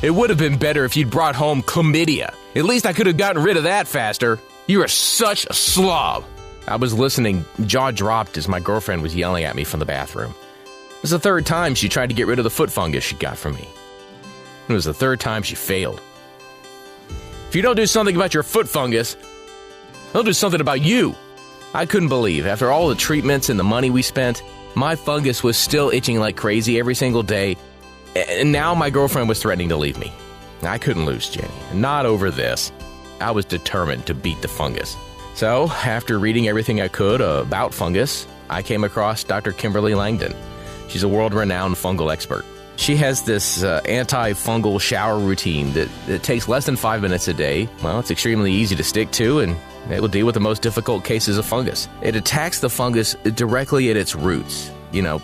It would have been better if you'd brought home chlamydia. At least I could have gotten rid of that faster. You are such a slob. I was listening, jaw dropped as my girlfriend was yelling at me from the bathroom. It was the third time she tried to get rid of the foot fungus she got from me. It was the third time she failed. If you don't do something about your foot fungus, they'll do something about you. I couldn't believe, after all the treatments and the money we spent, my fungus was still itching like crazy every single day, and now my girlfriend was threatening to leave me. I couldn't lose Jenny, not over this. I was determined to beat the fungus. So, after reading everything I could about fungus, I came across Dr. Kimberly Langdon. She's a world-renowned fungal expert. She has this anti-fungal shower routine that takes less than 5 minutes a day. Well, it's extremely easy to stick to, and it will deal with the most difficult cases of fungus. It attacks the fungus directly at its roots,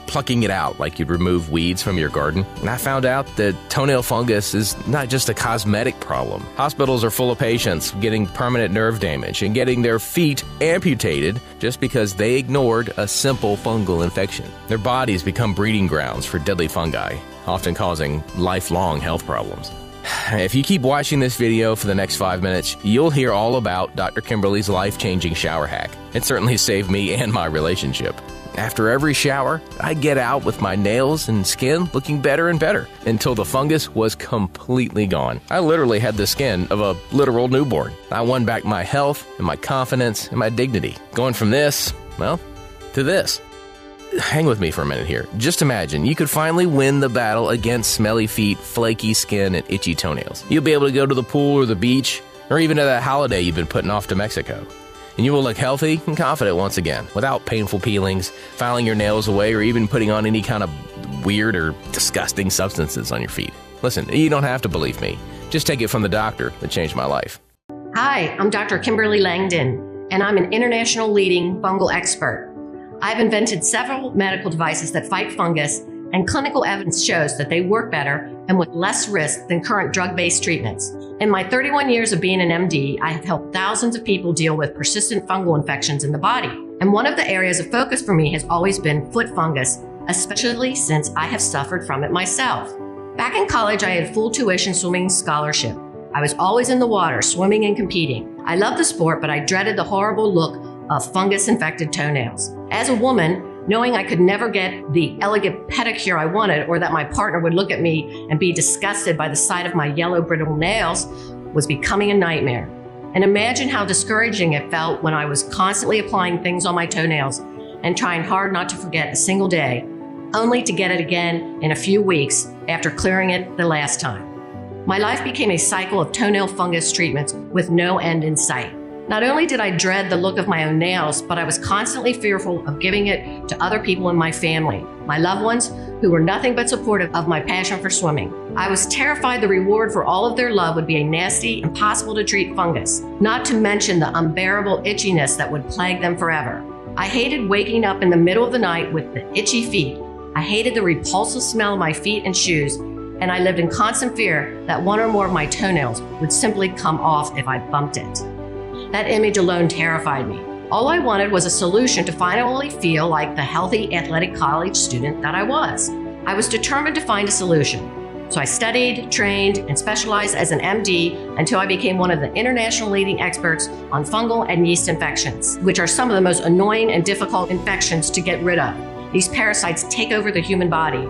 plucking it out like you'd remove weeds from your garden. And I found out that toenail fungus is not just a cosmetic problem. Hospitals are full of patients getting permanent nerve damage and getting their feet amputated just because they ignored a simple fungal infection. Their bodies become breeding grounds for deadly fungi, often causing lifelong health problems. If you keep watching this video for the next 5 minutes, you'll hear all about Dr. Kimberly's life-changing shower hack. It certainly saved me and my relationship. After every shower, I get out with my nails and skin looking better and better until the fungus was completely gone. I literally had the skin of a literal newborn. I won back my health and my confidence and my dignity. Going from this, to this. Hang with me for a minute here. Just imagine you could finally win the battle against smelly feet, flaky skin, and itchy toenails. You'll be able to go to the pool or the beach, or even to that holiday you've been putting off to Mexico. And you will look healthy and confident once again, without painful peelings, filing your nails away, or even putting on any kind of weird or disgusting substances on your feet. Listen, you don't have to believe me. Just take it from the doctor that changed my life. Hi, I'm Dr. Kimberly Langdon, and I'm an international leading fungal expert. I've invented several medical devices that fight fungus, and clinical evidence shows that they work better and with less risk than current drug-based treatments. In my 31 years of being an MD, I have helped thousands of people deal with persistent fungal infections in the body. And one of the areas of focus for me has always been foot fungus, especially since I have suffered from it myself. Back in college, I had full tuition swimming scholarship. I was always in the water, swimming and competing. I loved the sport, but I dreaded the horrible look of fungus-infected toenails. As a woman, knowing I could never get the elegant pedicure I wanted, or that my partner would look at me and be disgusted by the sight of my yellow brittle nails, was becoming a nightmare. And imagine how discouraging it felt when I was constantly applying things on my toenails and trying hard not to forget a single day, only to get it again in a few weeks after clearing it the last time. My life became a cycle of toenail fungus treatments with no end in sight. Not only did I dread the look of my own nails, but I was constantly fearful of giving it to other people in my family, my loved ones, who were nothing but supportive of my passion for swimming. I was terrified the reward for all of their love would be a nasty, impossible to treat fungus, not to mention the unbearable itchiness that would plague them forever. I hated waking up in the middle of the night with the itchy feet. I hated the repulsive smell of my feet and shoes, and I lived in constant fear that one or more of my toenails would simply come off if I bumped it. That image alone terrified me. All I wanted was a solution to finally feel like the healthy athletic college student that I was. I was determined to find a solution. So I studied, trained, and specialized as an MD until I became one of the international leading experts on fungal and yeast infections, which are some of the most annoying and difficult infections to get rid of. These parasites take over the human body.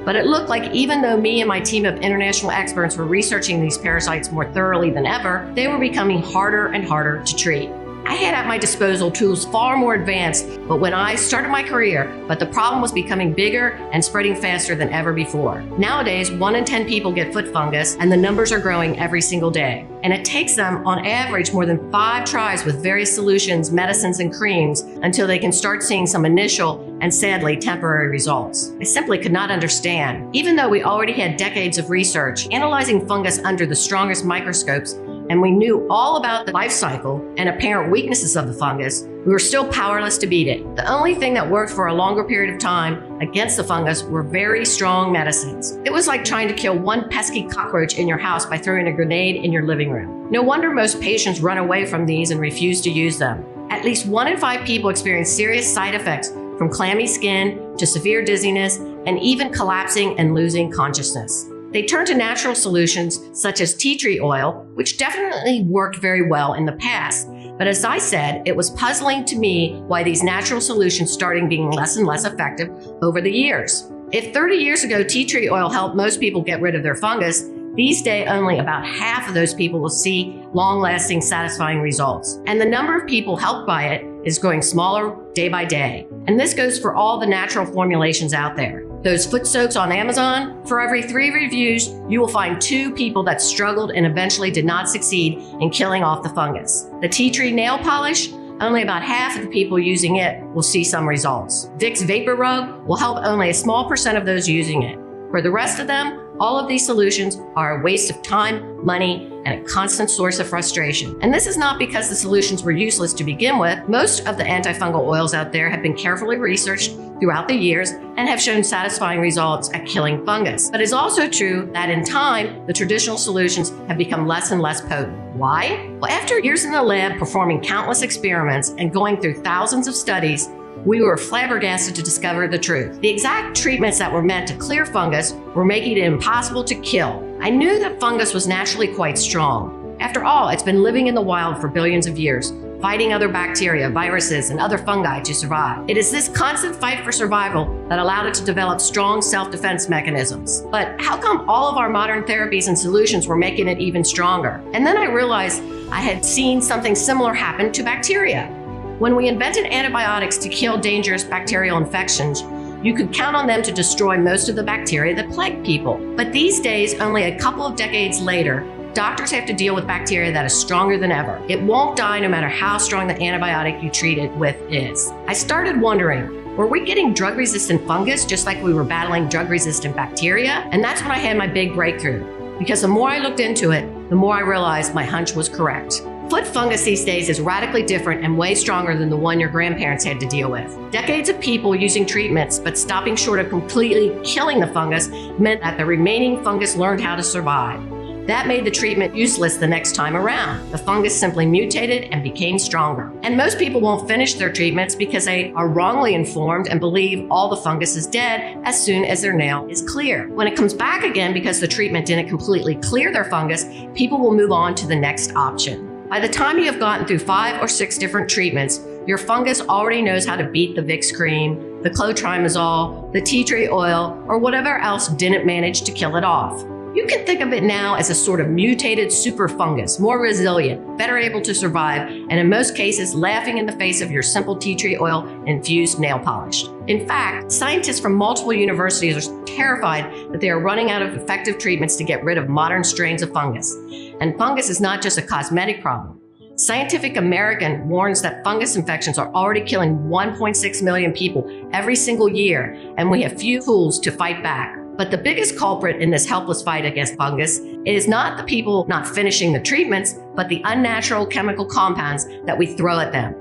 But it looked like even though me and my team of international experts were researching these parasites more thoroughly than ever, they were becoming harder and harder to treat. I had at my disposal tools far more advanced, but when I started my career, the problem was becoming bigger and spreading faster than ever before. Nowadays, 1 in 10 people get foot fungus, and the numbers are growing every single day. And it takes them, on average, more than 5 tries with various solutions, medicines, and creams until they can start seeing some initial and sadly temporary results. I simply could not understand. Even though we already had decades of research analyzing fungus under the strongest microscopes, and we knew all about the life cycle and apparent weaknesses of the fungus, we were still powerless to beat it. The only thing that worked for a longer period of time against the fungus were very strong medicines. It was like trying to kill one pesky cockroach in your house by throwing a grenade in your living room. No wonder most patients run away from these and refuse to use them. At least 1 in 5 people experience serious side effects, from clammy skin to severe dizziness and even collapsing and losing consciousness. They turned to natural solutions such as tea tree oil, which definitely worked very well in the past. But as I said, it was puzzling to me why these natural solutions started being less and less effective over the years. If 30 years ago tea tree oil helped most people get rid of their fungus, these days only about half of those people will see long-lasting, satisfying results. And the number of people helped by it is growing smaller day by day. And this goes for all the natural formulations out there. Those foot soaks on Amazon, for every 3 reviews, you will find 2 people that struggled and eventually did not succeed in killing off the fungus. The tea tree nail polish, only about half of the people using it will see some results. Vicks Vapor Rub will help only a small % of those using it. For the rest of them, all of these solutions are a waste of time, money, and a constant source of frustration. And this is not because the solutions were useless to begin with. Most of the antifungal oils out there have been carefully researched throughout the years and have shown satisfying results at killing fungus. But it's also true that in time, the traditional solutions have become less and less potent. Why? Well, after years in the lab performing countless experiments and going through thousands of studies, we were flabbergasted to discover the truth. The exact treatments that were meant to clear fungus were making it impossible to kill. I knew that fungus was naturally quite strong. After all, it's been living in the wild for billions of years, fighting other bacteria, viruses, and other fungi to survive. It is this constant fight for survival that allowed it to develop strong self-defense mechanisms. But how come all of our modern therapies and solutions were making it even stronger? And then I realized I had seen something similar happen to bacteria. When we invented antibiotics to kill dangerous bacterial infections, you could count on them to destroy most of the bacteria that plague people. But these days, only a couple of decades later, doctors have to deal with bacteria that is stronger than ever. It won't die no matter how strong the antibiotic you treat it with is. I started wondering, were we getting drug-resistant fungus just like we were battling drug-resistant bacteria? And that's when I had my big breakthrough. Because the more I looked into it, the more I realized my hunch was correct. Foot fungus these days is radically different and way stronger than the one your grandparents had to deal with. Decades of people using treatments but stopping short of completely killing the fungus meant that the remaining fungus learned how to survive. That made the treatment useless the next time around. The fungus simply mutated and became stronger. And most people won't finish their treatments because they are wrongly informed and believe all the fungus is dead as soon as their nail is clear. When it comes back again because the treatment didn't completely clear their fungus, people will move on to the next option. By the time you have gotten through 5 or 6 different treatments, your fungus already knows how to beat the Vicks cream, the clotrimazole, the tea tree oil, or whatever else didn't manage to kill it off. You can think of it now as a sort of mutated super fungus, more resilient, better able to survive, and in most cases, laughing in the face of your simple tea tree oil infused nail polish. In fact, scientists from multiple universities are terrified that they are running out of effective treatments to get rid of modern strains of fungus. And fungus is not just a cosmetic problem. Scientific American warns that fungus infections are already killing 1.6 million people every single year, and we have few tools to fight back. But the biggest culprit in this helpless fight against fungus is not the people not finishing the treatments, but the unnatural chemical compounds that we throw at them.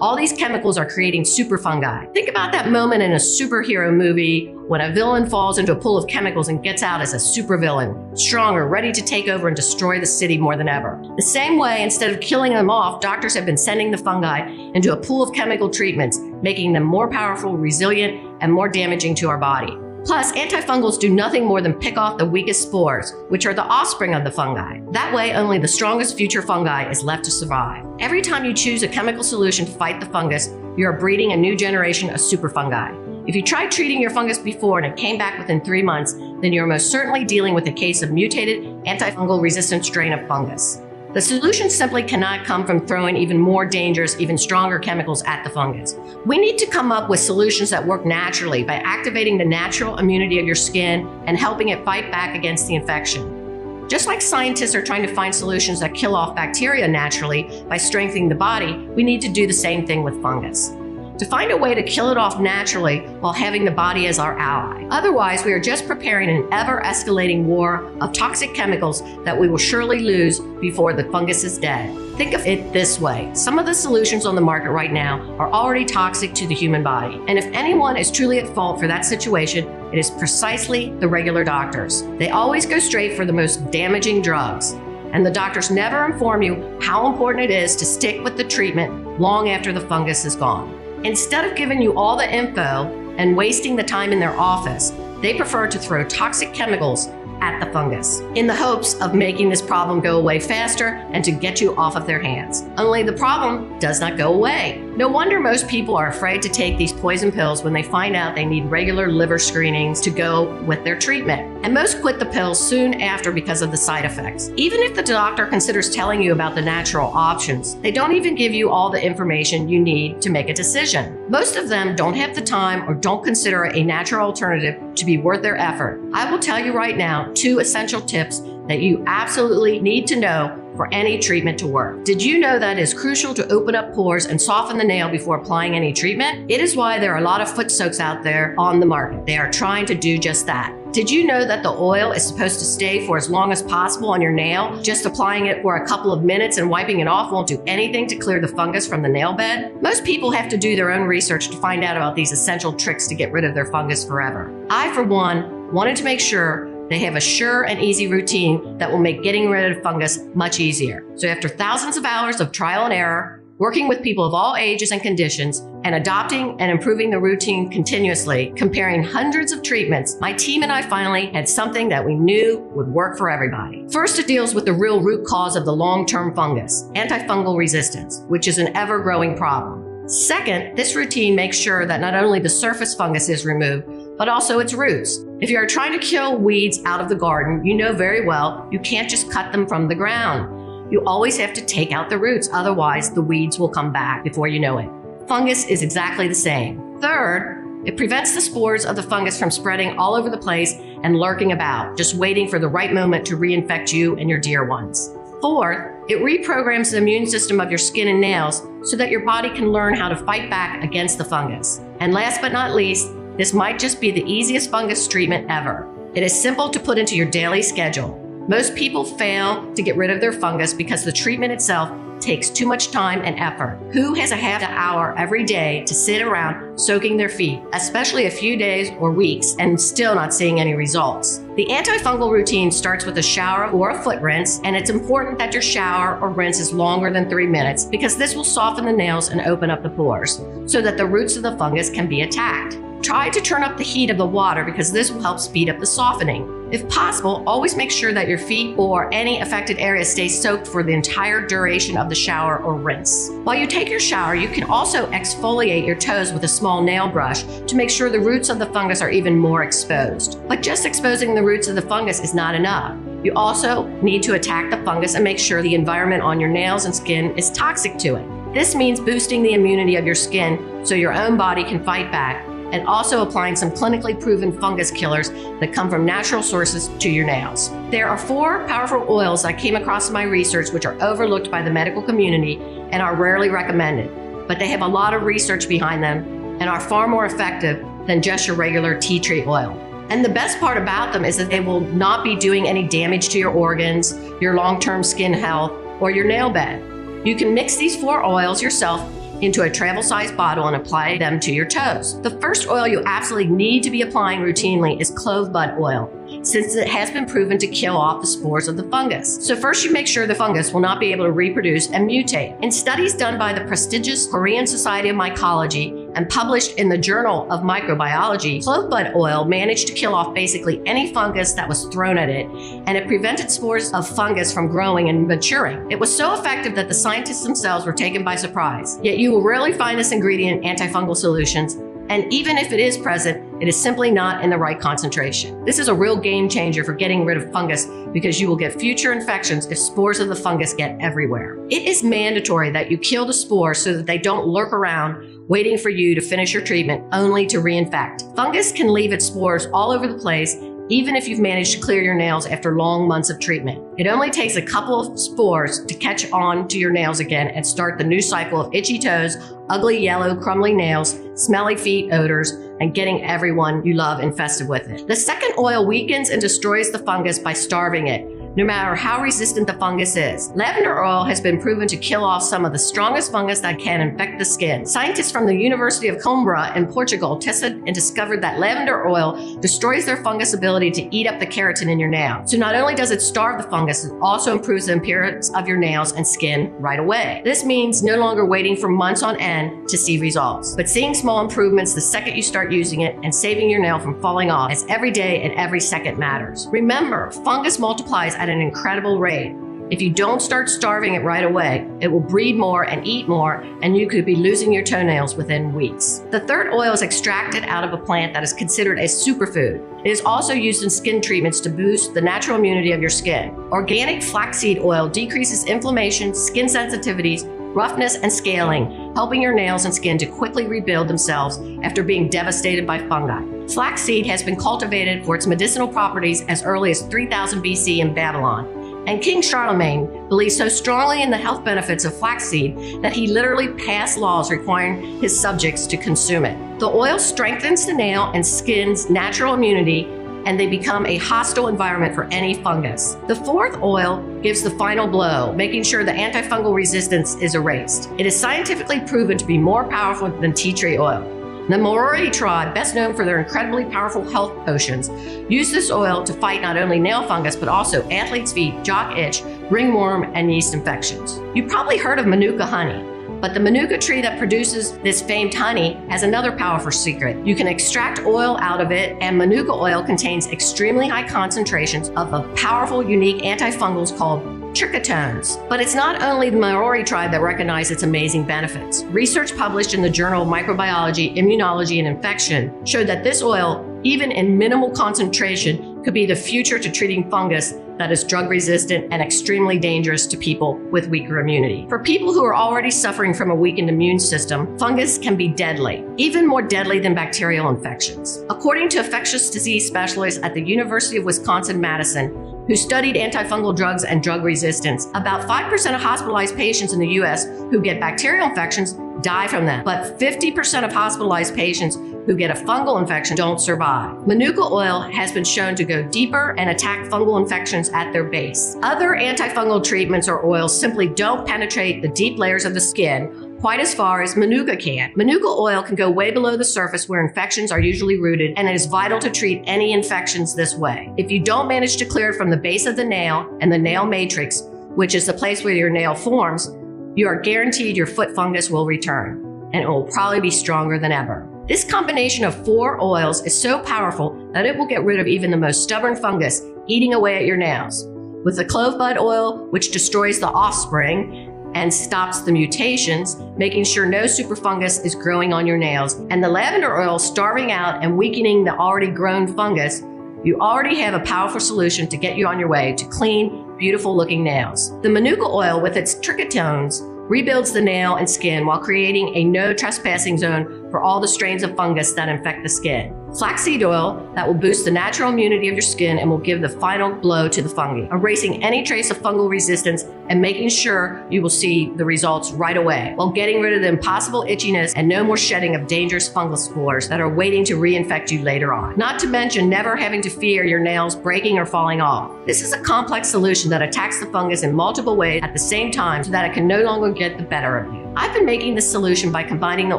All these chemicals are creating super fungi. Think about that moment in a superhero movie when a villain falls into a pool of chemicals and gets out as a supervillain, stronger, ready to take over and destroy the city more than ever. The same way, instead of killing them off, doctors have been sending the fungi into a pool of chemical treatments, making them more powerful, resilient, and more damaging to our body. Plus, antifungals do nothing more than pick off the weakest spores, which are the offspring of the fungi. That way, only the strongest future fungi is left to survive. Every time you choose a chemical solution to fight the fungus, you are breeding a new generation of super fungi. If you tried treating your fungus before and it came back within 3 months, then you are most certainly dealing with a case of mutated antifungal resistant strain of fungus. The solution simply cannot come from throwing even more dangerous, even stronger chemicals at the fungus. We need to come up with solutions that work naturally by activating the natural immunity of your skin and helping it fight back against the infection. Just like scientists are trying to find solutions that kill off bacteria naturally by strengthening the body, we need to do the same thing with fungus. To find a way to kill it off naturally while having the body as our ally. Otherwise, we are just preparing an ever-escalating war of toxic chemicals that we will surely lose before the fungus is dead. Think of it this way. Some of the solutions on the market right now are already toxic to the human body. And if anyone is truly at fault for that situation, it is precisely the regular doctors. They always go straight for the most damaging drugs. And the doctors never inform you how important it is to stick with the treatment long after the fungus is gone. Instead of giving you all the info and wasting the time in their office, they prefer to throw toxic chemicals at the fungus in the hopes of making this problem go away faster and to get you off of their hands. Only the problem does not go away. No wonder most people are afraid to take these poison pills when they find out they need regular liver screenings to go with their treatment. And most quit the pills soon after because of the side effects. Even if the doctor considers telling you about the natural options, they don't even give you all the information you need to make a decision. Most of them don't have the time or don't consider a natural alternative to be worth their effort. I will tell you right now 2 essential tips that you absolutely need to know for any treatment to work. Did you know that it is crucial to open up pores and soften the nail before applying any treatment? It is why there are a lot of foot soaks out there on the market. They are trying to do just that. Did you know that the oil is supposed to stay for as long as possible on your nail? Just applying it for a couple of minutes and wiping it off won't do anything to clear the fungus from the nail bed? Most people have to do their own research to find out about these essential tricks to get rid of their fungus forever. I, for one, wanted to make sure they have a sure and easy routine that will make getting rid of fungus much easier. So after thousands of hours of trial and error, working with people of all ages and conditions, and adopting and improving the routine continuously, comparing hundreds of treatments, my team and I finally had something that we knew would work for everybody. First, it deals with the real root cause of the long-term fungus, antifungal resistance, which is an ever-growing problem. Second, this routine makes sure that not only the surface fungus is removed, but also its roots. If you are trying to kill weeds out of the garden, you know very well you can't just cut them from the ground. You always have to take out the roots, otherwise the weeds will come back before you know it. Fungus is exactly the same. Third, it prevents the spores of the fungus from spreading all over the place and lurking about, just waiting for the right moment to reinfect you and your dear ones. Fourth, it reprograms the immune system of your skin and nails so that your body can learn how to fight back against the fungus. And last but not least, this might just be the easiest fungus treatment ever. It is simple to put into your daily schedule. Most people fail to get rid of their fungus because the treatment itself takes too much time and effort. Who has a half an hour every day to sit around soaking their feet, especially a few days or weeks, and still not seeing any results? The antifungal routine starts with a shower or a foot rinse, and it's important that your shower or rinse is longer than 3 minutes because this will soften the nails and open up the pores so that the roots of the fungus can be attacked. Try to turn up the heat of the water because this will help speed up the softening. If possible, always make sure that your feet or any affected area stay soaked for the entire duration of the shower or rinse. While you take your shower, you can also exfoliate your toes with a small nail brush to make sure the roots of the fungus are even more exposed. But just exposing the roots of the fungus is not enough. You also need to attack the fungus and make sure the environment on your nails and skin is toxic to it. This means boosting the immunity of your skin so your own body can fight back, and also applying some clinically proven fungus killers that come from natural sources to your nails. There are 4 powerful oils I came across in my research which are overlooked by the medical community and are rarely recommended, but they have a lot of research behind them and are far more effective than just your regular tea tree oil. And the best part about them is that they will not be doing any damage to your organs, your long-term skin health, or your nail bed. You can mix these 4 oils yourself into a travel-sized bottle and apply them to your toes. The first oil you absolutely need to be applying routinely is clove bud oil, since it has been proven to kill off the spores of the fungus. So first you make sure the fungus will not be able to reproduce and mutate. In studies done by the prestigious Korean Society of Mycology and published in the Journal of Microbiology, clove bud oil managed to kill off basically any fungus that was thrown at it, and it prevented spores of fungus from growing and maturing. It was so effective that the scientists themselves were taken by surprise. Yet you will rarely find this ingredient in antifungal solutions, and even if it is present, it is simply not in the right concentration. This is a real game changer for getting rid of fungus because you will get future infections if spores of the fungus get everywhere. It is mandatory that you kill the spores so that they don't lurk around waiting for you to finish your treatment only to reinfect. Fungus can leave its spores all over the place even if you've managed to clear your nails after long months of treatment. It only takes a couple of spores to catch on to your nails again and start the new cycle of itchy toes, ugly yellow crumbly nails, smelly feet odors, and getting everyone you love infested with it. The second oil weakens and destroys the fungus by starving it, no matter how resistant the fungus is. Lavender oil has been proven to kill off some of the strongest fungus that can infect the skin. Scientists from the University of Coimbra in Portugal tested and discovered that lavender oil destroys their fungus ability to eat up the keratin in your nail. So not only does it starve the fungus, it also improves the appearance of your nails and skin right away. This means no longer waiting for months on end to see results, but seeing small improvements the second you start using it and saving your nail from falling off, as every day and every second matters. Remember, fungus multiplies at an incredible rate. If you don't start starving it right away, it will breed more and eat more, and you could be losing your toenails within weeks. The third oil is extracted out of a plant that is considered a superfood. It is also used in skin treatments to boost the natural immunity of your skin. Organic flaxseed oil decreases inflammation, skin sensitivities, roughness, and scaling, helping your nails and skin to quickly rebuild themselves after being devastated by fungi. Flaxseed has been cultivated for its medicinal properties as early as 3000 BC in Babylon. And King Charlemagne believed so strongly in the health benefits of flaxseed that he literally passed laws requiring his subjects to consume it. The oil strengthens the nail and skin's natural immunity, and they become a hostile environment for any fungus. The fourth oil gives the final blow, making sure the antifungal resistance is erased. It is scientifically proven to be more powerful than tea tree oil. The Maori tribe, best known for their incredibly powerful health potions, use this oil to fight not only nail fungus, but also athlete's feet, jock itch, ringworm, and yeast infections. You probably heard of Manuka honey, but the Manuka tree that produces this famed honey has another powerful secret. You can extract oil out of it, and Manuka oil contains extremely high concentrations of a powerful, unique antifungals called trichotones. But it's not only the Maori tribe that recognized its amazing benefits. Research published in the Journal of Microbiology, Immunology, and Infection showed that this oil, even in minimal concentration, could be the future to treating fungus that is drug resistant and extremely dangerous to people with weaker immunity. For people who are already suffering from a weakened immune system, fungus can be deadly, even more deadly than bacterial infections. According to infectious disease specialists at the University of Wisconsin-Madison, who studied antifungal drugs and drug resistance, about 5% of hospitalized patients in the US who get bacterial infections die from them, but 50% of hospitalized patients who get a fungal infection don't survive. Manuka oil has been shown to go deeper and attack fungal infections at their base. Other antifungal treatments or oils simply don't penetrate the deep layers of the skin quite as far as Manuka can. Manuka oil can go way below the surface where infections are usually rooted, and it is vital to treat any infections this way. If you don't manage to clear it from the base of the nail and the nail matrix, which is the place where your nail forms, you are guaranteed your foot fungus will return, and it will probably be stronger than ever. This combination of 4 oils is so powerful that it will get rid of even the most stubborn fungus eating away at your nails. With the clove bud oil, which destroys the offspring and stops the mutations, making sure no superfungus is growing on your nails, and the lavender oil starving out and weakening the already grown fungus, you already have a powerful solution to get you on your way to clean, beautiful looking nails. The Manuka oil with its trichotones rebuilds the nail and skin while creating a no trespassing zone for all the strains of fungus that infect the skin. Flaxseed oil that will boost the natural immunity of your skin and will give the final blow to the fungi, erasing any trace of fungal resistance and making sure you will see the results right away, while getting rid of the impossible itchiness and no more shedding of dangerous fungal spores that are waiting to reinfect you later on. Not to mention never having to fear your nails breaking or falling off. This is a complex solution that attacks the fungus in multiple ways at the same time so that it can no longer get the better of you. I've been making this solution by combining the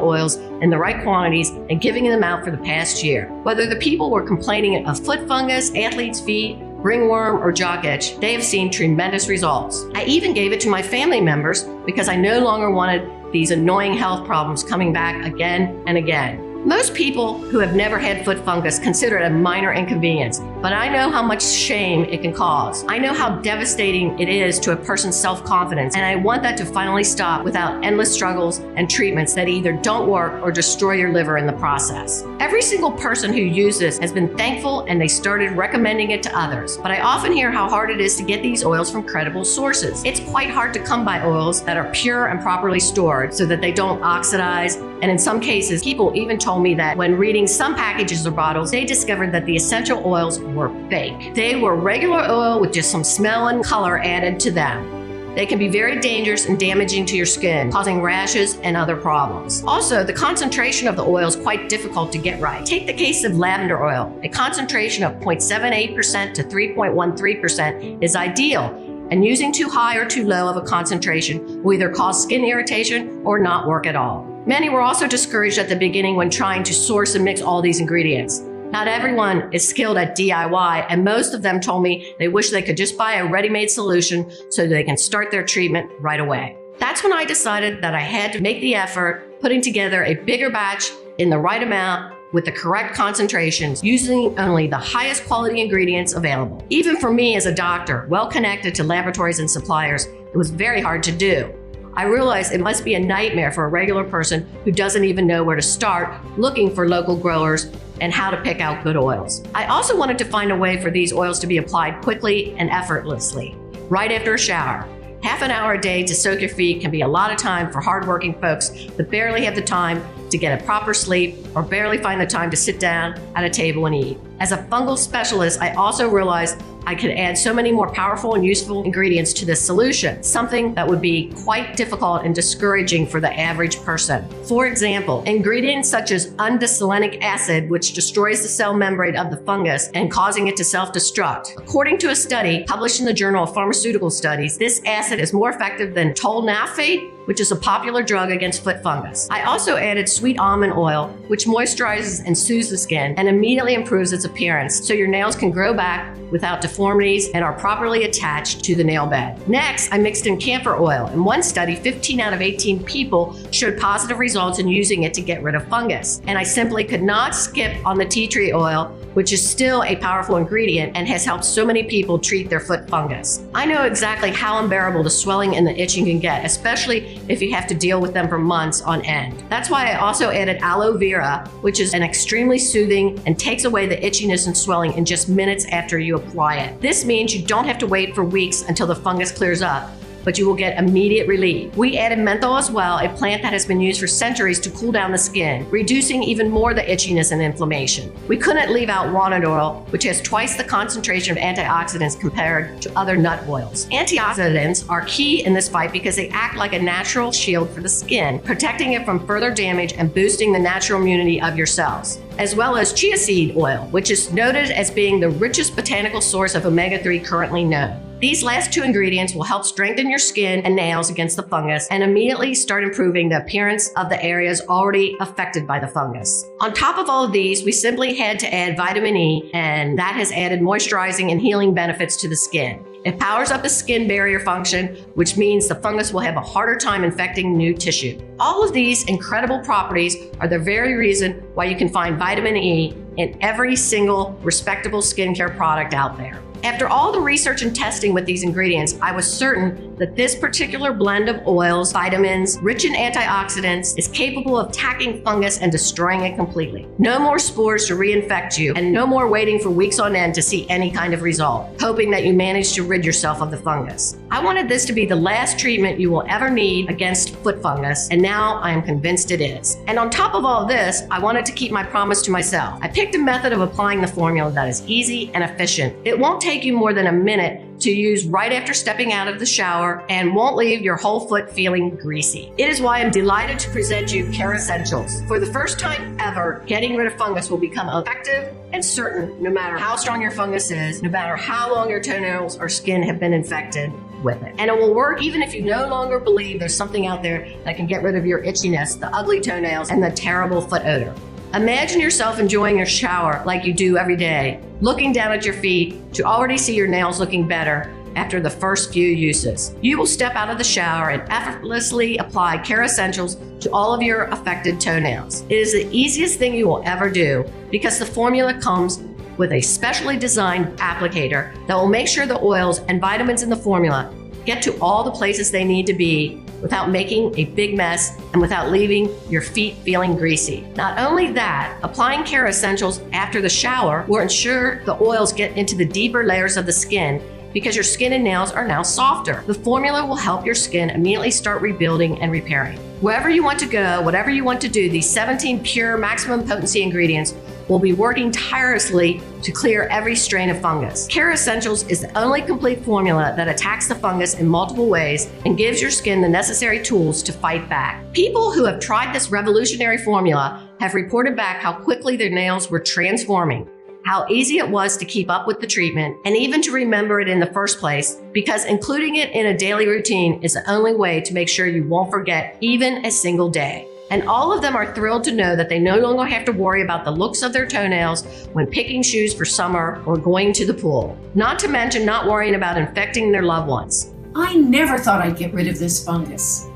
oils in the right quantities and giving them out for the past year. Whether the people were complaining of foot fungus, athlete's feet, ringworm, or jock itch, they have seen tremendous results. I even gave it to my family members because I no longer wanted these annoying health problems coming back again and again. Most people who have never had foot fungus consider it a minor inconvenience, but I know how much shame it can cause. I know how devastating it is to a person's self-confidence, and I want that to finally stop without endless struggles and treatments that either don't work or destroy your liver in the process. Every single person who used this has been thankful, and they started recommending it to others. But I often hear how hard it is to get these oils from credible sources. It's quite hard to come by oils that are pure and properly stored so that they don't oxidize, and in some cases, people even told me that when reading some packages or bottles, they discovered that the essential oils were fake. They were regular oil with just some smell and color added to them. They can be very dangerous and damaging to your skin, causing rashes and other problems. Also, the concentration of the oil is quite difficult to get right. Take the case of lavender oil. A concentration of 0.78% to 3.13% is ideal, and using too high or too low of a concentration will either cause skin irritation or not work at all. Many were also discouraged at the beginning when trying to source and mix all these ingredients. Not everyone is skilled at DIY, and most of them told me they wish they could just buy a ready-made solution so they can start their treatment right away. That's when I decided that I had to make the effort, putting together a bigger batch in the right amount with the correct concentrations, using only the highest quality ingredients available. Even for me as a doctor, well connected to laboratories and suppliers, it was very hard to do. I realized it must be a nightmare for a regular person who doesn't even know where to start looking for local growers and how to pick out good oils. I also wanted to find a way for these oils to be applied quickly and effortlessly, right after a shower. Half an hour a day to soak your feet can be a lot of time for hardworking folks that barely have the time to get a proper sleep or barely find the time to sit down at a table and eat. As a fungal specialist, I also realized I could add so many more powerful and useful ingredients to this solution, something that would be quite difficult and discouraging for the average person. For example, ingredients such as undesolenic acid, which destroys the cell membrane of the fungus and causing it to self-destruct. According to a study published in the Journal of Pharmaceutical Studies, this acid is more effective than tolnafate, which is a popular drug against foot fungus. I also added sweet almond oil, which moisturizes and soothes the skin and immediately improves its appearance so your nails can grow back without deformities and are properly attached to the nail bed. Next, I mixed in camphor oil. In one study, 15 out of 18 people showed positive results in using it to get rid of fungus. And I simply could not skip on the tea tree oil, which is still a powerful ingredient and has helped so many people treat their foot fungus. I know exactly how unbearable the swelling and the itching can get, especially if you have to deal with them for months on end. That's why I also added aloe vera, which is an extremely soothing and takes away the itchiness and swelling in just minutes after you apply it. This means you don't have to wait for weeks until the fungus clears up, but you will get immediate relief. We added menthol as well, a plant that has been used for centuries to cool down the skin, reducing even more the itchiness and inflammation. We couldn't leave out walnut oil, which has twice the concentration of antioxidants compared to other nut oils. Antioxidants are key in this fight because they act like a natural shield for the skin, protecting it from further damage and boosting the natural immunity of your cells, as well as chia seed oil, which is noted as being the richest botanical source of omega-3 currently known. These last two ingredients will help strengthen your skin and nails against the fungus and immediately start improving the appearance of the areas already affected by the fungus. On top of all of these, we simply had to add vitamin E, and that has added moisturizing and healing benefits to the skin. It powers up the skin barrier function, which means the fungus will have a harder time infecting new tissue. All of these incredible properties are the very reason why you can find vitamin E in every single respectable skincare product out there. After all the research and testing with these ingredients, I was certain that this particular blend of oils, vitamins, rich in antioxidants, is capable of attacking fungus and destroying it completely. No more spores to reinfect you, and no more waiting for weeks on end to see any kind of result, hoping that you manage to rid yourself of the fungus. I wanted this to be the last treatment you will ever need against foot fungus, and now I am convinced it is. And on top of all this, I wanted to keep my promise to myself. I picked a method of applying the formula that is easy and efficient. It won't take you more than a minute to use right after stepping out of the shower and won't leave your whole foot feeling greasy. It is why I'm delighted to present you Kerassentials. For the first time ever, getting rid of fungus will become effective and certain no matter how strong your fungus is, no matter how long your toenails or skin have been infected with it. And it will work even if you no longer believe there's something out there that can get rid of your itchiness, the ugly toenails, and the terrible foot odor. Imagine yourself enjoying your shower like you do every day, looking down at your feet to already see your nails looking better after the first few uses. You will step out of the shower and effortlessly apply Kerassentials to all of your affected toenails. It is the easiest thing you will ever do because the formula comes with a specially designed applicator that will make sure the oils and vitamins in the formula get to all the places they need to be without making a big mess and without leaving your feet feeling greasy. Not only that, applying Kerassentials after the shower will ensure the oils get into the deeper layers of the skin because your skin and nails are now softer. The formula will help your skin immediately start rebuilding and repairing. Wherever you want to go, whatever you want to do, these 17 pure maximum potency ingredients will be working tirelessly to clear every strain of fungus. Kerassentials is the only complete formula that attacks the fungus in multiple ways and gives your skin the necessary tools to fight back. People who have tried this revolutionary formula have reported back how quickly their nails were transforming, how easy it was to keep up with the treatment, and even to remember it in the first place, because including it in a daily routine is the only way to make sure you won't forget even a single day. And all of them are thrilled to know that they no longer have to worry about the looks of their toenails when picking shoes for summer or going to the pool. Not to mention not worrying about infecting their loved ones. I never thought I'd get rid of this fungus.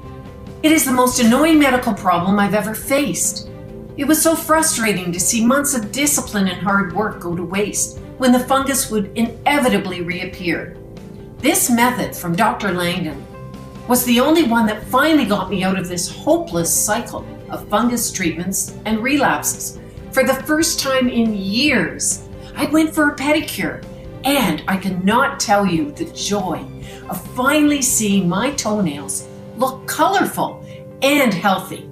It is the most annoying medical problem I've ever faced. It was so frustrating to see months of discipline and hard work go to waste when the fungus would inevitably reappear. This method from Dr. Langdon was the only one that finally got me out of this hopeless cycle of fungus treatments and relapses. For the first time in years, I went for a pedicure, and I cannot tell you the joy of finally seeing my toenails look colorful and healthy.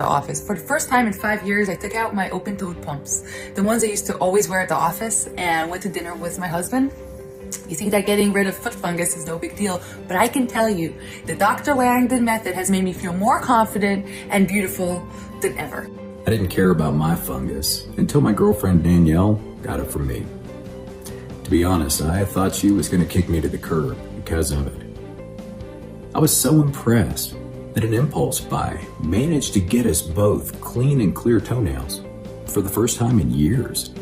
Office. For the first time in 5 years, I took out my open-toed pumps, the ones I used to always wear at the office, and went to dinner with my husband. You think that getting rid of foot fungus is no big deal, but I can tell you, the Dr. Langdon method has made me feel more confident and beautiful than ever. I didn't care about my fungus until my girlfriend Danielle got it from me. To be honest, I thought she was going to kick me to the curb because of it. I was so impressed that an impulse buy managed to get us both clean and clear toenails for the first time in years.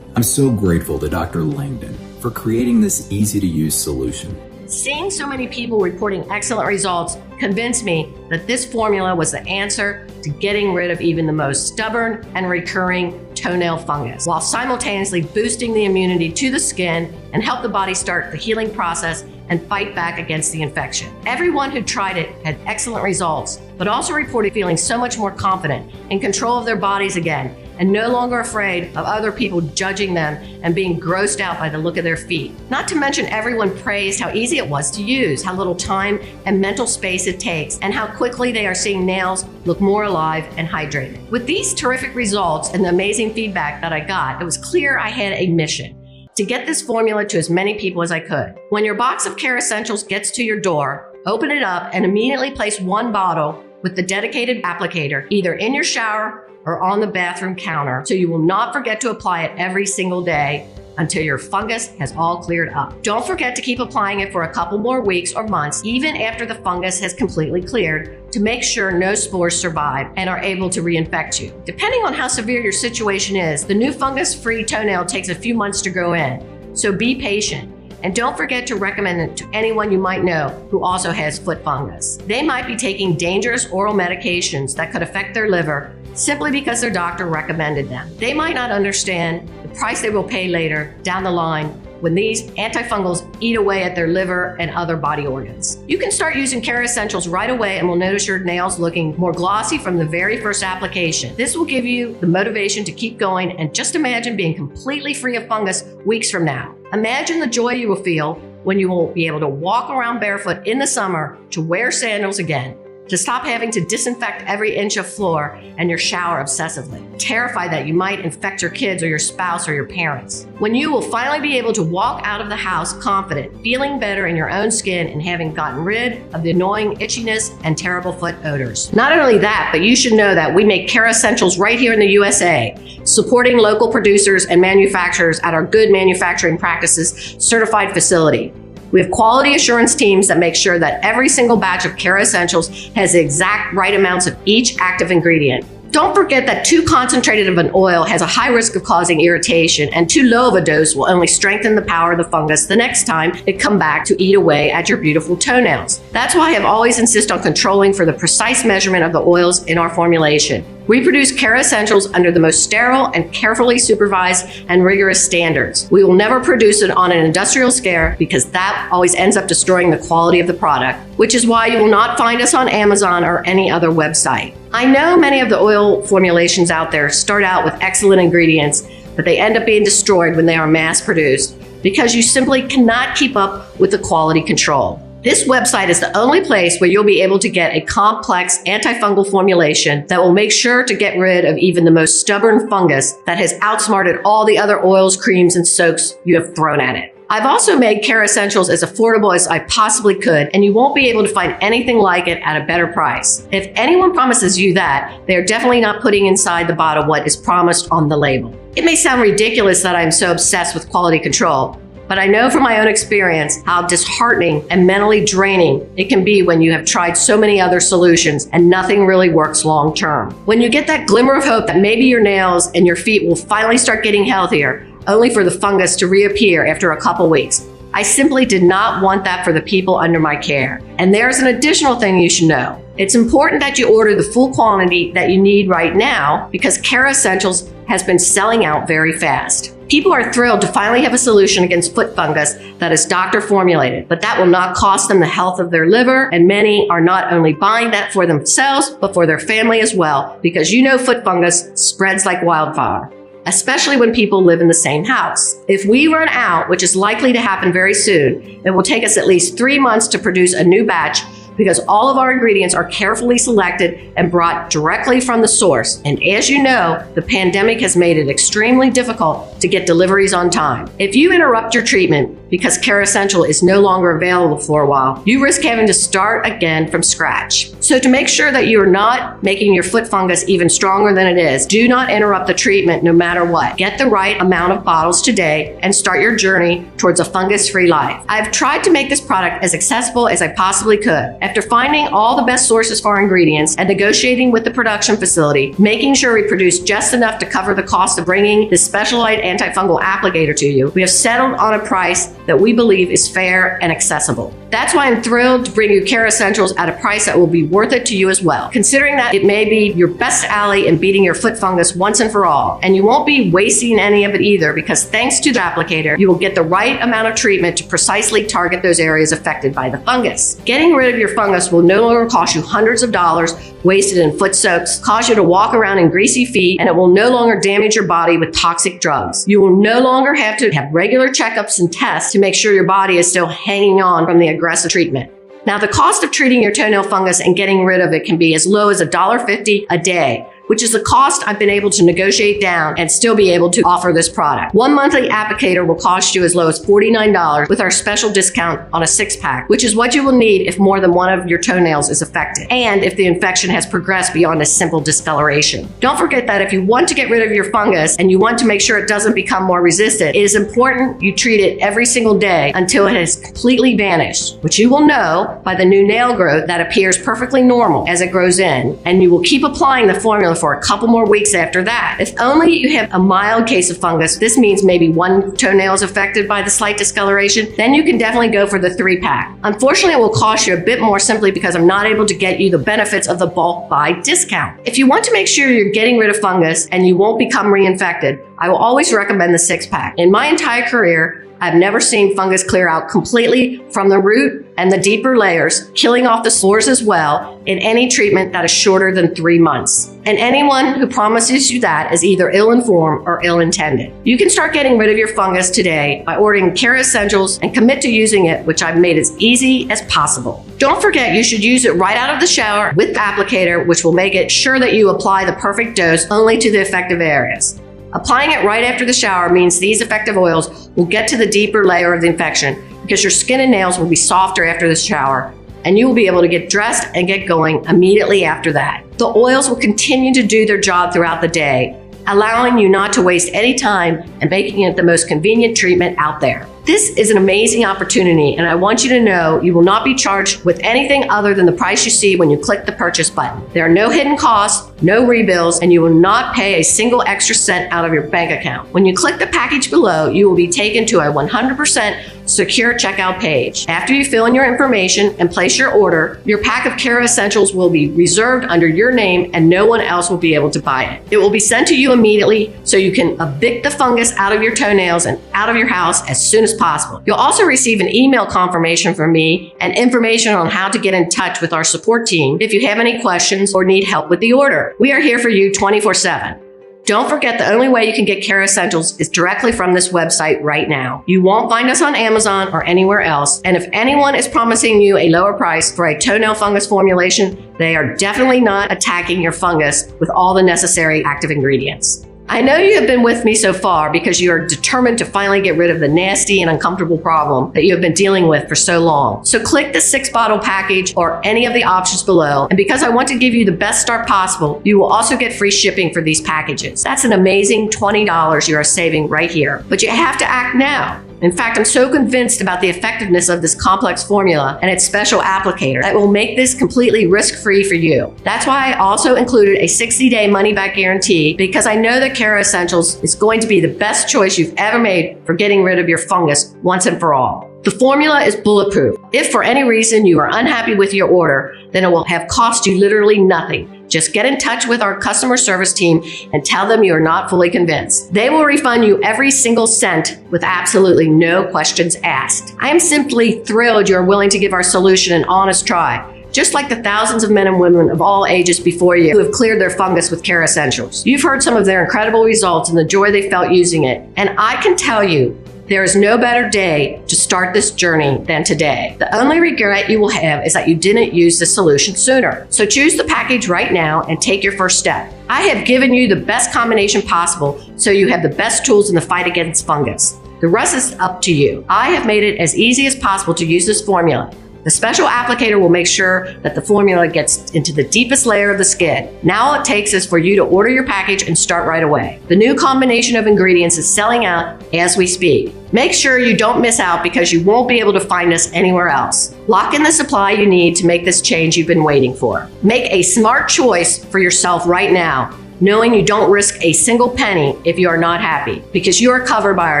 I'm so grateful to Dr. Langdon for creating this easy-to-use solution. Seeing so many people reporting excellent results convinced me that this formula was the answer to getting rid of even the most stubborn and recurring toenail fungus, while simultaneously boosting the immunity to the skin and help the body start the healing process and fight back against the infection. Everyone who tried it had excellent results, but also reported feeling so much more confident, in control of their bodies again, and no longer afraid of other people judging them and being grossed out by the look of their feet. Not to mention, everyone praised how easy it was to use, how little time and mental space it takes, and how quickly they are seeing nails look more alive and hydrated. With these terrific results and the amazing feedback that I got, it was clear I had a mission: to get this formula to as many people as I could. When your box of Kerassentials gets to your door, open it up and immediately place one bottle with the dedicated applicator either in your shower or on the bathroom counter, so you will not forget to apply it every single day until your fungus has all cleared up. Don't forget to keep applying it for a couple more weeks or months, even after the fungus has completely cleared, to make sure no spores survive and are able to reinfect you. Depending on how severe your situation is, the new fungus-free toenail takes a few months to grow in, so be patient. And don't forget to recommend it to anyone you might know who also has foot fungus. They might be taking dangerous oral medications that could affect their liver simply because their doctor recommended them. They might not understand the price they will pay later down the line when these antifungals eat away at their liver and other body organs. You can start using Kerassentials right away and will notice your nails looking more glossy from the very first application. This will give you the motivation to keep going, and just imagine being completely free of fungus weeks from now. Imagine the joy you will feel when you will be able to walk around barefoot in the summer, to wear sandals again, to stop having to disinfect every inch of floor and your shower obsessively, terrified that you might infect your kids or your spouse or your parents. When you will finally be able to walk out of the house confident, feeling better in your own skin, and having gotten rid of the annoying itchiness and terrible foot odors. Not only that, but you should know that we make Kerassentials right here in the USA, supporting local producers and manufacturers at our Good Manufacturing Practices certified facility. We have quality assurance teams that make sure that every single batch of Kerassentials has the exact right amounts of each active ingredient. Don't forget that too concentrated of an oil has a high risk of causing irritation, and too low of a dose will only strengthen the power of the fungus the next time it come back to eat away at your beautiful toenails. That's why I have always insisted on controlling for the precise measurement of the oils in our formulation. We produce Kerassentials under the most sterile and carefully supervised and rigorous standards. We will never produce it on an industrial scale, because that always ends up destroying the quality of the product, which is why you will not find us on Amazon or any other website. I know many of the oil formulations out there start out with excellent ingredients, but they end up being destroyed when they are mass produced, because you simply cannot keep up with the quality control. This website is the only place where you'll be able to get a complex antifungal formulation that will make sure to get rid of even the most stubborn fungus that has outsmarted all the other oils, creams, and soaks you have thrown at it. I've also made Kerassentials as affordable as I possibly could, and you won't be able to find anything like it at a better price. If anyone promises you that, they are definitely not putting inside the bottle what is promised on the label. It may sound ridiculous that I'm so obsessed with quality control, but I know from my own experience how disheartening and mentally draining it can be when you have tried so many other solutions and nothing really works long term. When you get that glimmer of hope that maybe your nails and your feet will finally start getting healthier, only for the fungus to reappear after a couple weeks, I simply did not want that for the people under my care. And there's an additional thing you should know. It's important that you order the full quantity that you need right now because Kerassentials has been selling out very fast. People are thrilled to finally have a solution against foot fungus that is doctor formulated, but that will not cost them the health of their liver, and many are not only buying that for themselves, but for their family as well, because you know foot fungus spreads like wildfire, especially when people live in the same house. If we run out, which is likely to happen very soon, it will take us at least 3 months to produce a new batch because all of our ingredients are carefully selected and brought directly from the source. And as you know, the pandemic has made it extremely difficult to get deliveries on time. If you interrupt your treatment because Kerassential is no longer available for a while, you risk having to start again from scratch. So to make sure that you are not making your foot fungus even stronger than it is, do not interrupt the treatment no matter what. Get the right amount of bottles today and start your journey towards a fungus-free life. I've tried to make this product as accessible as I possibly could. After finding all the best sources for our ingredients and negotiating with the production facility, making sure we produce just enough to cover the cost of bringing this specialized antifungal applicator to you, we have settled on a price that we believe is fair and accessible. That's why I'm thrilled to bring you Kerassentials at a price that will be worth it to you as well, considering that it may be your best ally in beating your foot fungus once and for all. And you won't be wasting any of it either, because thanks to the applicator, you will get the right amount of treatment to precisely target those areas affected by the fungus. Getting rid of your fungus will no longer cost you hundreds of dollars wasted in foot soaks, cause you to walk around in greasy feet, and it will no longer damage your body with toxic drugs. You will no longer have to have regular checkups and tests to make sure your body is still hanging on from the aggressive treatment. Now, the cost of treating your toenail fungus and getting rid of it can be as low as $1.50 a day, which is the cost I've been able to negotiate down and still be able to offer this product. One monthly applicator will cost you as low as $49 with our special discount on a 6-pack, which is what you will need if more than one of your toenails is affected and if the infection has progressed beyond a simple discoloration. Don't forget that if you want to get rid of your fungus and you want to make sure it doesn't become more resistant, it is important you treat it every single day until it has completely vanished, which you will know by the new nail growth that appears perfectly normal as it grows in, and you will keep applying the formula for a couple more weeks after that. If only you have a mild case of fungus, this means maybe one toenail is affected by the slight discoloration, then you can definitely go for the 3-pack. Unfortunately, it will cost you a bit more simply because I'm not able to get you the benefits of the bulk buy discount. If you want to make sure you're getting rid of fungus and you won't become reinfected, I will always recommend the 6-pack. In my entire career, I've never seen fungus clear out completely from the root and the deeper layers, killing off the spores as well in any treatment that is shorter than 3 months. And anyone who promises you that is either ill-informed or ill-intended. You can start getting rid of your fungus today by ordering Kerassentials and commit to using it, which I've made as easy as possible. Don't forget, you should use it right out of the shower with the applicator, which will make it sure that you apply the perfect dose only to the effective areas. Applying it right after the shower means these effective oils will get to the deeper layer of the infection because your skin and nails will be softer after the shower, and you will be able to get dressed and get going immediately after that. The oils will continue to do their job throughout the day, allowing you not to waste any time and making it the most convenient treatment out there. This is an amazing opportunity, and I want you to know you will not be charged with anything other than the price you see when you click the purchase button. There are no hidden costs, no rebills, and you will not pay a single extra cent out of your bank account. When you click the package below, you will be taken to a 100% secure checkout page. After you fill in your information and place your order, your pack of Kerassentials will be reserved under your name and no one else will be able to buy it. It will be sent to you immediately so you can evict the fungus out of your toenails and out of your house as soon as possible. You'll also receive an email confirmation from me and information on how to get in touch with our support team if you have any questions or need help with the order. We are here for you 24/7. Don't forget, the only way you can get Kerassentials is directly from this website right now. You won't find us on Amazon or anywhere else. And if anyone is promising you a lower price for a toenail fungus formulation, they are definitely not attacking your fungus with all the necessary active ingredients. I know you have been with me so far because you are determined to finally get rid of the nasty and uncomfortable problem that you have been dealing with for so long. So click the 6-bottle package or any of the options below. And because I want to give you the best start possible, you will also get free shipping for these packages. That's an amazing $20 you are saving right here. But you have to act now. In fact, I'm so convinced about the effectiveness of this complex formula and its special applicator that will make this completely risk-free for you. That's why I also included a 60-day money-back guarantee, because I know that Kerassentials is going to be the best choice you've ever made for getting rid of your fungus once and for all. The formula is bulletproof. If for any reason you are unhappy with your order, then it will have cost you literally nothing. Just get in touch with our customer service team and tell them you are not fully convinced. They will refund you every single cent with absolutely no questions asked. I am simply thrilled you are willing to give our solution an honest try, just like the thousands of men and women of all ages before you who have cleared their fungus with Kerassentials. You've heard some of their incredible results and the joy they felt using it. And I can tell you, there is no better day to start this journey than today. The only regret you will have is that you didn't use the solution sooner. So choose the package right now and take your first step. I have given you the best combination possible so you have the best tools in the fight against fungus. The rest is up to you. I have made it as easy as possible to use this formula. The special applicator will make sure that the formula gets into the deepest layer of the skin. Now all it takes is for you to order your package and start right away. The new combination of ingredients is selling out as we speak. Make sure you don't miss out because you won't be able to find us anywhere else. Lock in the supply you need to make this change you've been waiting for. Make a smart choice for yourself right now, knowing you don't risk a single penny if you are not happy, because you are covered by our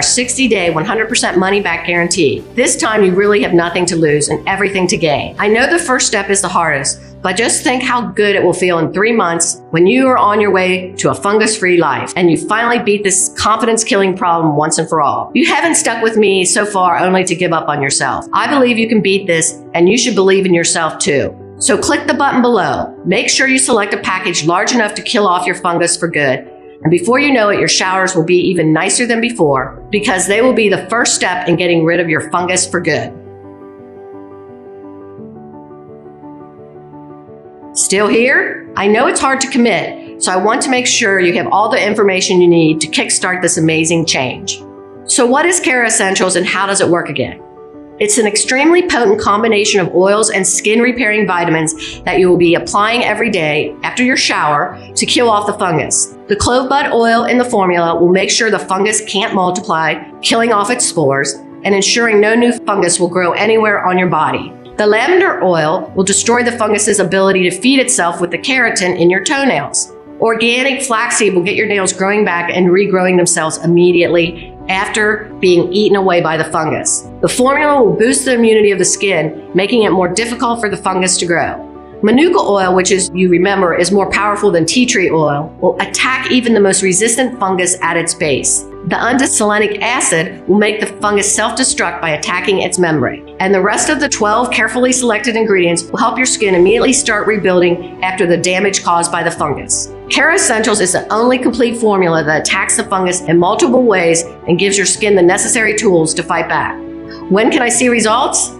60-day 100% money-back guarantee. This time you really have nothing to lose and everything to gain. I know the first step is the hardest, but just think how good it will feel in 3 months when you are on your way to a fungus-free life and you finally beat this confidence-killing problem once and for all. You haven't stuck with me so far only to give up on yourself. I believe you can beat this, and you should believe in yourself too. So click the button below. Make sure you select a package large enough to kill off your fungus for good. And before you know it, your showers will be even nicer than before, because they will be the first step in getting rid of your fungus for good. Still here? I know it's hard to commit, so I want to make sure you have all the information you need to kickstart this amazing change. So what is Kerassentials and how does it work again? It's an extremely potent combination of oils and skin repairing vitamins that you will be applying every day after your shower to kill off the fungus. The clove bud oil in the formula will make sure the fungus can't multiply, killing off its spores and ensuring no new fungus will grow anywhere on your body. The lavender oil will destroy the fungus's ability to feed itself with the keratin in your toenails. Organic flaxseed will get your nails growing back and regrowing themselves immediately after being eaten away by the fungus. The formula will boost the immunity of the skin, making it more difficult for the fungus to grow. Manuka oil, which as you remember is more powerful than tea tree oil, will attack even the most resistant fungus at its base. The undesolenic acid will make the fungus self-destruct by attacking its membrane. And the rest of the 12 carefully selected ingredients will help your skin immediately start rebuilding after the damage caused by the fungus. Kerassentials is the only complete formula that attacks the fungus in multiple ways and gives your skin the necessary tools to fight back. When can I see results?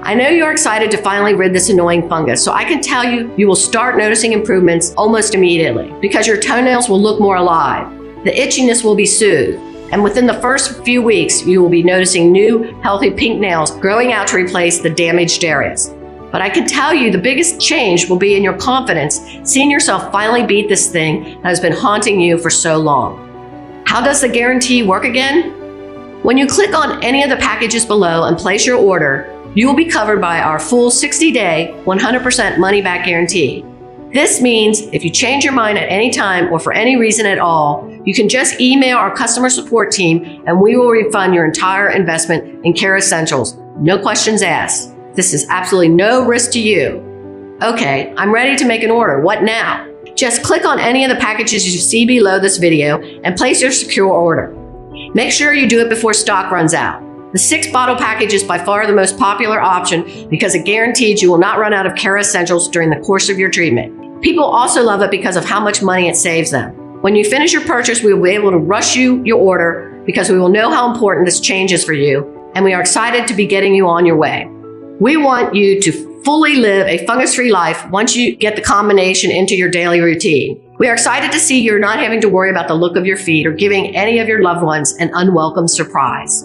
I know you're excited to finally rid this annoying fungus, so I can tell you, you will start noticing improvements almost immediately because your toenails will look more alive. The itchiness will be soothed. And within the first few weeks, you will be noticing new, healthy pink nails growing out to replace the damaged areas. But I can tell you the biggest change will be in your confidence, seeing yourself finally beat this thing that has been haunting you for so long. How does the guarantee work again? When you click on any of the packages below and place your order, you will be covered by our full 60-day, 100% money-back guarantee. This means if you change your mind at any time or for any reason at all, you can just email our customer support team and we will refund your entire investment in Kerassentials. No questions asked. This is absolutely no risk to you. Okay, I'm ready to make an order. What now? Just click on any of the packages you see below this video and place your secure order. Make sure you do it before stock runs out. The 6-bottle package is by far the most popular option because it guarantees you will not run out of Kerassentials during the course of your treatment. People also love it because of how much money it saves them. When you finish your purchase, we will be able to rush you your order because we will know how important this change is for you, and we are excited to be getting you on your way. We want you to fully live a fungus-free life once you get the combination into your daily routine. We are excited to see you're not having to worry about the look of your feet or giving any of your loved ones an unwelcome surprise.